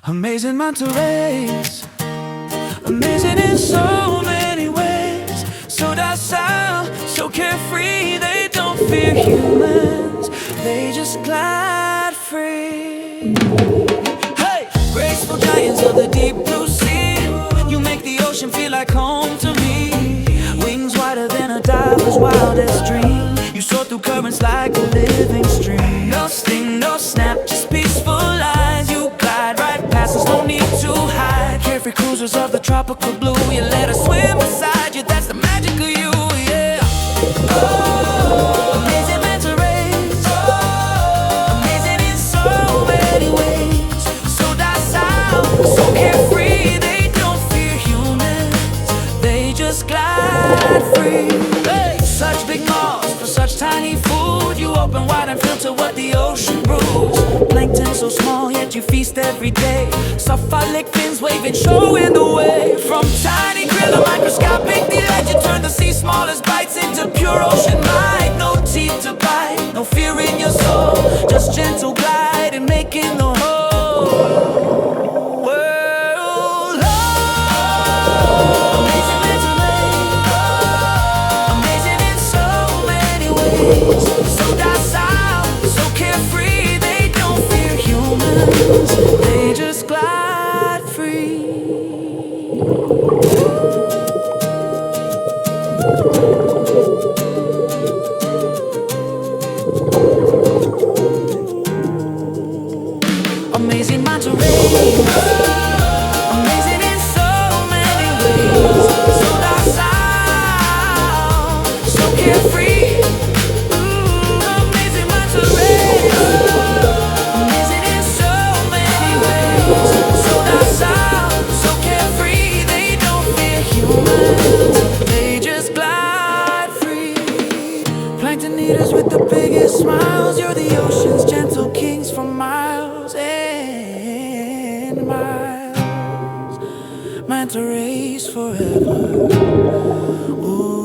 Amazing Manta Rays, amazing in so many ways. So docile, so carefree, they don't fear humans, they just glide free. Hey! Graceful giants of the deep blue sea, you make the ocean feel like home to me. Wings wider than a diver's wildest dream, you soar through currents like a living stream. No sting, no snap, just peaceful lines. You glide right past us, no need to hide. Carefree cruisers of the tropical blue, you let us swim beside you, that's the magic of you, yeah. Oh, amazing Manta Rays, amazing in so many ways. So docile, so carefree, they don't fear humans, they just glide free. Hey. Such big mouths for such tiny food, you open wide and filter what the ocean brews. Plankton so small yet you feast every day, cephalic fins waving, showing the way. From tiny krill to microscopic delight, you turn the sea's smallest bites into pure ocean might. No teeth to bite, no fear in your soul, just gentle glide and making the whole world whole. Amazing Manta Ray, amazing in so many ways. So docile, so carefree, they don't fear humans, they just glide free. Amazing Manta Ray, amazing in so many ways. So docile, so carefree. Amazing Manta Ray, amazing in so many ways. So docile, so carefree, they don't fear humans, they just glide free. Plankton eaters with the biggest smiles, you're the ocean's gentle kings for miles and miles. Manta Rays forever. Ooh.